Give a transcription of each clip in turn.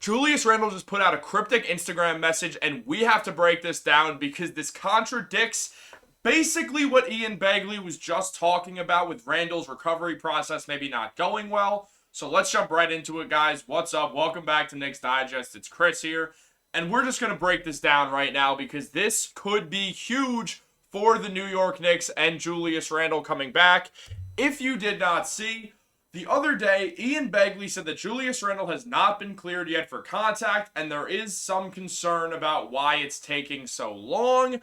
Julius Randle just put out a cryptic Instagram message, and we have to break this down because this contradicts basically what Ian Begley was just talking about with Randle's recovery process maybe not going well. So let's jump right into it, guys. What's up? Welcome back to Knicks Digest. It's Chris here, and we're just going to break this down right now because this could be huge for the New York Knicks and Julius Randle coming back. If you did not see, the other day, Ian Begley said that Julius Randle has not been cleared yet for contact, and there is some concern about why it's taking so long.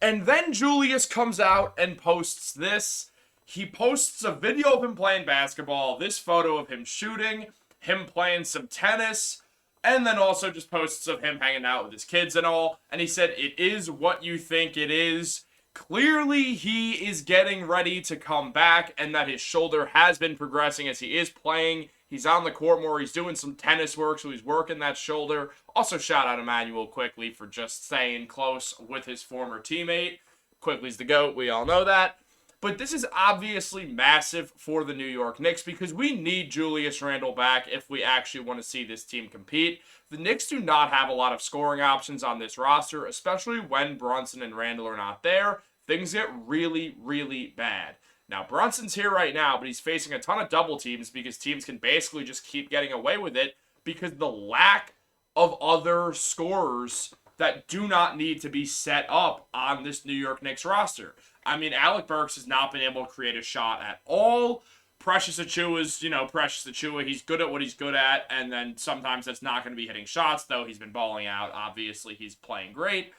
And then Julius comes out and posts this. He posts a video of him playing basketball, this photo of him shooting, him playing some tennis, and then also just posts of him hanging out with his kids and all. And he said, "It is what you think it is." Clearly, he is getting ready to come back, and that his shoulder has been progressing as he is playing. He's on the court more. He's doing some tennis work, so he's working that shoulder. Also, shout out Emmanuel Quickley for just staying close with his former teammate. Quickley's the GOAT. We all know that. But this is obviously massive for the New York Knicks because we need Julius Randle back if we actually want to see this team compete. The Knicks do not have a lot of scoring options on this roster, especially when Brunson and Randle are not there. Things get really, really bad. Now, Brunson's here right now, but he's facing a ton of double teams because teams can basically just keep getting away with it because the lack of other scorers that do not need to be set up on this New York Knicks roster. I mean, Alec Burks has not been able to create a shot at all. Precious Achiuwa's, Precious Achiuwa. He's good at what he's good at, and then sometimes that's not going to be hitting shots, though he's been balling out. Obviously, he's playing great.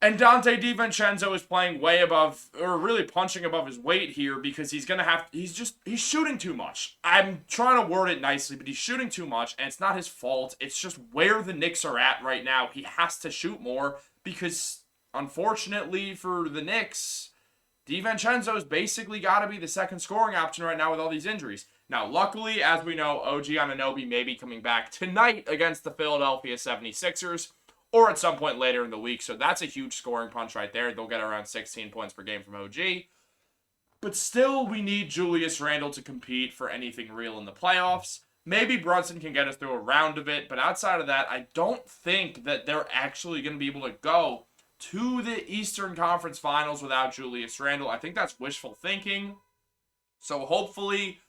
And Dante DiVincenzo is playing way above, or really punching above his weight here because he's shooting too much. I'm trying to word it nicely, but he's shooting too much, and it's not his fault. It's just where the Knicks are at right now. He has to shoot more because, unfortunately for the Knicks, DiVincenzo's basically got to be the second scoring option right now with all these injuries. Now, luckily, as we know, OG Anunoby may be coming back tonight against the Philadelphia 76ers. Or at some point later in the week. So that's a huge scoring punch right there. They'll get around 16 points per game from OG. But still, we need Julius Randle to compete for anything real in the playoffs. Maybe Brunson can get us through a round of it. But outside of that, I don't think that they're actually going to be able to go to the Eastern Conference Finals without Julius Randle. I think that's wishful thinking. So hopefully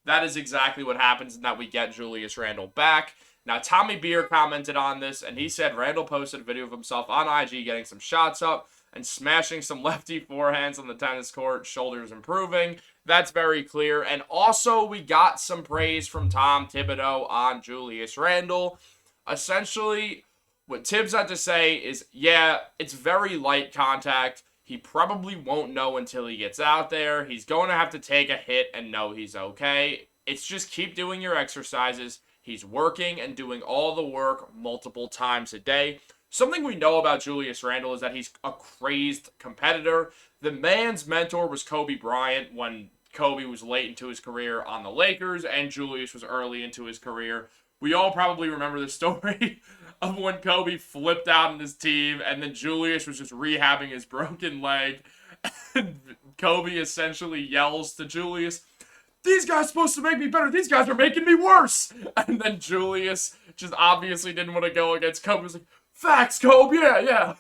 that is exactly what happens and that we get Julius Randle back. Now, Tommy Beer commented on this, and he said Randle posted a video of himself on IG getting some shots up and smashing some lefty forehands on the tennis court, shoulders improving. That's very clear. And also, we got some praise from Tom Tibido on Julius Randle. Essentially, what Tibbs had to say is, yeah, it's very light contact. He probably won't know until he gets out there. He's going to have to take a hit and know he's okay. It's just keep doing your exercises. He's working and doing all the work multiple times a day. Something we know about Julius Randle is that he's a crazed competitor. The man's mentor was Kobe Bryant when Kobe was late into his career on the Lakers and Julius was early into his career. We all probably remember the story of when Kobe flipped out on his team and then Julius was just rehabbing his broken leg. And Kobe essentially yells to Julius, "These guys are supposed to make me better. These guys are making me worse." And then Julius just obviously didn't want to go against Kobe. He was like, "Facts, Kobe, yeah."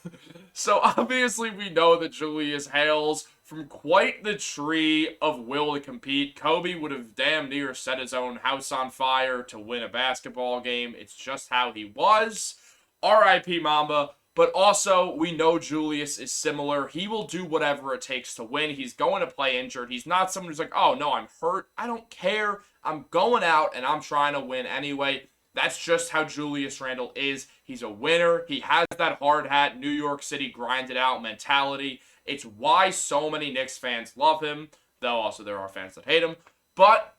So obviously we know that Julius hails from quite the tree of will to compete. Kobe would have damn near set his own house on fire to win a basketball game. It's just how he was. R.I.P. Mamba. But also, we know Julius is similar. He will do whatever it takes to win. He's going to play injured. He's not someone who's like, "Oh, no, I'm hurt. I don't care. I'm going out and I'm trying to win anyway." That's just how Julius Randle is. He's a winner. He has that hard hat, New York City grinded out mentality. It's why so many Knicks fans love him, though also there are fans that hate him. But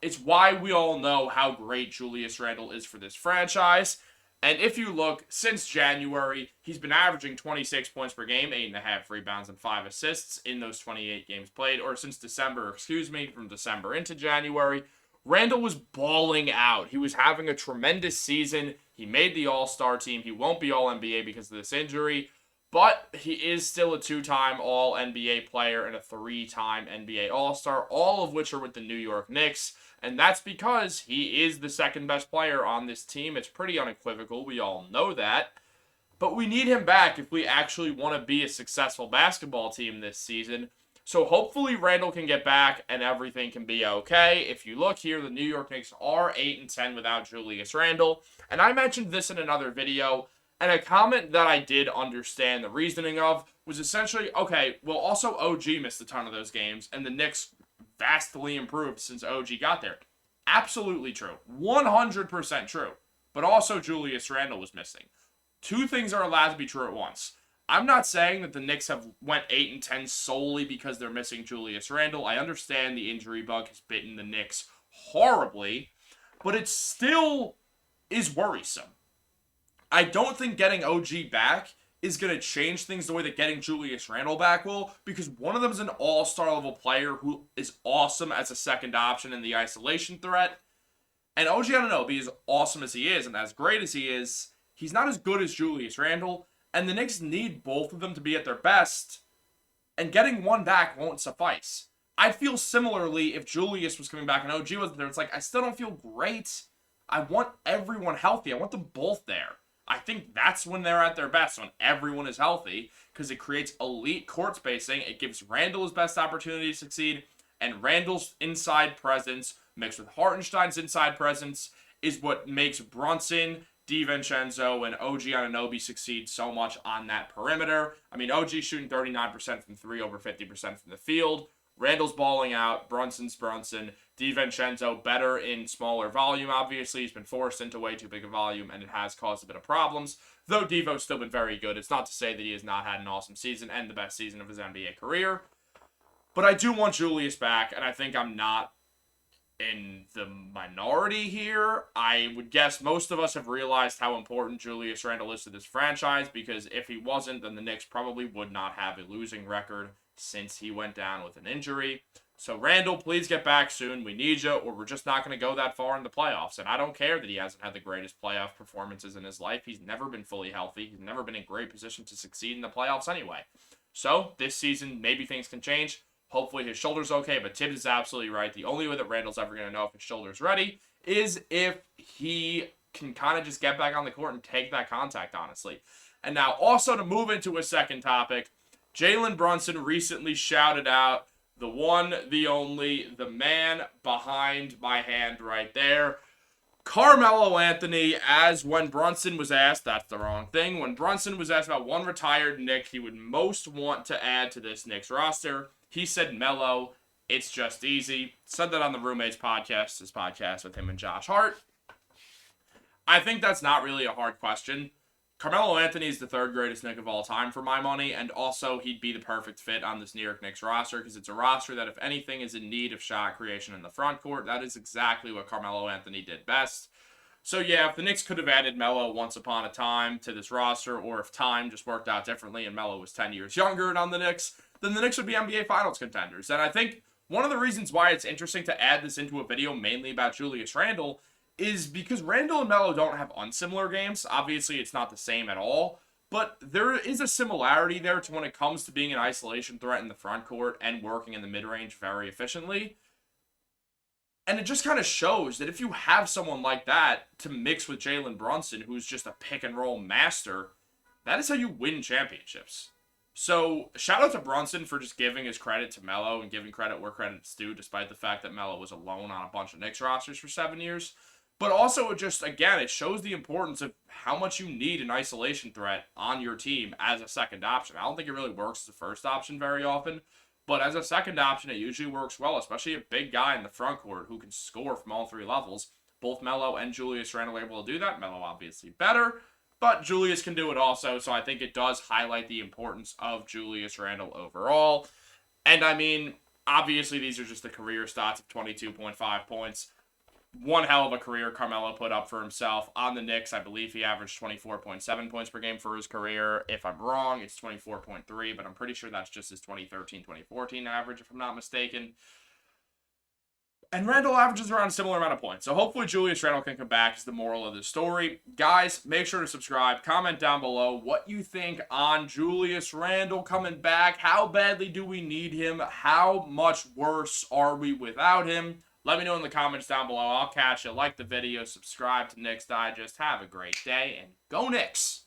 it's why we all know how great Julius Randle is for this franchise. And if you look, since January, he's been averaging 26 points per game, 8.5 rebounds, and 5 assists in those 28 games played. Or since December, from December into January. Randle was balling out. He was having a tremendous season. He made the All-Star team. He won't be All-NBA because of this injury. But he is still a 2-time All-NBA player and a 3-time NBA All-Star, all of which are with the New York Knicks. And that's because he is the second best player on this team. It's pretty unequivocal. We all know that. But we need him back if we actually want to be a successful basketball team this season. So hopefully Randle can get back and everything can be okay. If you look here, the New York Knicks are 8-10 without Julius Randle. And I mentioned this in another video. And a comment that I did understand the reasoning of was essentially, okay, well, also OG missed a ton of those games. And the Knicks vastly improved since OG got there. Absolutely true. 100% true. But also Julius Randle was missing. Two things are allowed to be true at once. I'm not saying that the Knicks have went 8-10 solely because they're missing Julius Randle. I understand the injury bug has bitten the Knicks horribly, but it still is worrisome. I don't think getting OG back is going to change things the way that getting Julius Randle back will, because one of them is an all-star level player who is awesome as a second option in the isolation threat. And OG, I don't know, be as awesome as he is and as great as he is, he's not as good as Julius Randle, and the Knicks need both of them to be at their best, and getting one back won't suffice. I'd feel similarly if Julius was coming back and OG wasn't there. It's like, I still don't feel great. I want everyone healthy. I want them both there. I think that's when they're at their best, when everyone is healthy, because it creates elite court spacing. It gives Randle his best opportunity to succeed, and Randle's inside presence mixed with Hartenstein's inside presence is what makes Brunson, DiVincenzo, and OG Anunoby succeed so much on that perimeter. I mean, OG shooting 39% from three, over 50% from the field. Randle's balling out. Brunson's Brunson. DiVincenzo better in smaller volume, obviously. He's been forced into way too big a volume, and it has caused a bit of problems. Though Devo's still been very good. It's not to say that he has not had an awesome season and the best season of his NBA career. But I do want Julius back, and I think I'm not in the minority here. I would guess most of us have realized how important Julius Randle is to this franchise, because if he wasn't, then the Knicks probably would not have a losing record since he went down with an injury. So Randle, please get back soon. We need you, or we're just not going to go that far in the playoffs. And I don't care that he hasn't had the greatest playoff performances in his life. He's never been fully healthy. He's never been in great position to succeed in the playoffs anyway. So this season, maybe things can change. Hopefully his shoulder's okay, but Tibbs is absolutely right. The only way that Randle's ever going to know if his shoulder's ready is if he can kind of just get back on the court and take that contact, honestly. And now also to move into a second topic, Jalen Brunson recently shouted out the one, the only, the man behind my hand right there, Carmelo Anthony, as when Brunson was asked, that's the wrong thing, when Brunson was asked about one retired Knick he would most want to add to this Knicks roster, he said Melo. It's just easy. Said that on the Roommates podcast, his podcast with him and Josh Hart. I think that's not really a hard question. Carmelo Anthony is the third greatest Knick of all time for my money, and also he'd be the perfect fit on this New York Knicks roster, because it's a roster that, if anything, is in need of shot creation in the front court. That is exactly what Carmelo Anthony did best. So yeah, if the Knicks could have added Melo once upon a time to this roster, or if time just worked out differently and Melo was 10 years younger and on the Knicks, then the Knicks would be NBA Finals contenders. And I think one of the reasons why it's interesting to add this into a video mainly about Julius Randle is because Randle and Melo don't have unsimilar games. Obviously, it's not the same at all, but there is a similarity there to when it comes to being an isolation threat in the front court and working in the mid-range very efficiently. And it just kind of shows that if you have someone like that to mix with Jalen Brunson, who's just a pick-and-roll master, that is how you win championships. So, shout out to Brunson for just giving his credit to Melo and giving credit where credit's due, despite the fact that Melo was alone on a bunch of Knicks rosters for 7 years. But also, it just, again, it shows the importance of how much you need an isolation threat on your team as a second option. I don't think it really works as a first option very often, but as a second option, it usually works well, especially a big guy in the front court who can score from all three levels. Both Melo and Julius Randle are able to do that. Melo obviously better, but Julius can do it also, so I think it does highlight the importance of Julius Randle overall. And I mean, obviously these are just the career stats of 22.5 points. One hell of a career Carmelo put up for himself on the Knicks. I believe he averaged 24.7 points per game for his career. If I'm wrong, it's 24.3, but I'm pretty sure that's just his 2013-2014 average, if I'm not mistaken. And Randle averages around a similar amount of points. So hopefully Julius Randle can come back is the moral of the story. Guys, make sure to subscribe. Comment down below what you think on Julius Randle coming back. How badly do we need him? How much worse are we without him? Let me know in the comments down below. I'll catch you. Like the video, subscribe to Knicks Digest. Have a great day, and go Knicks!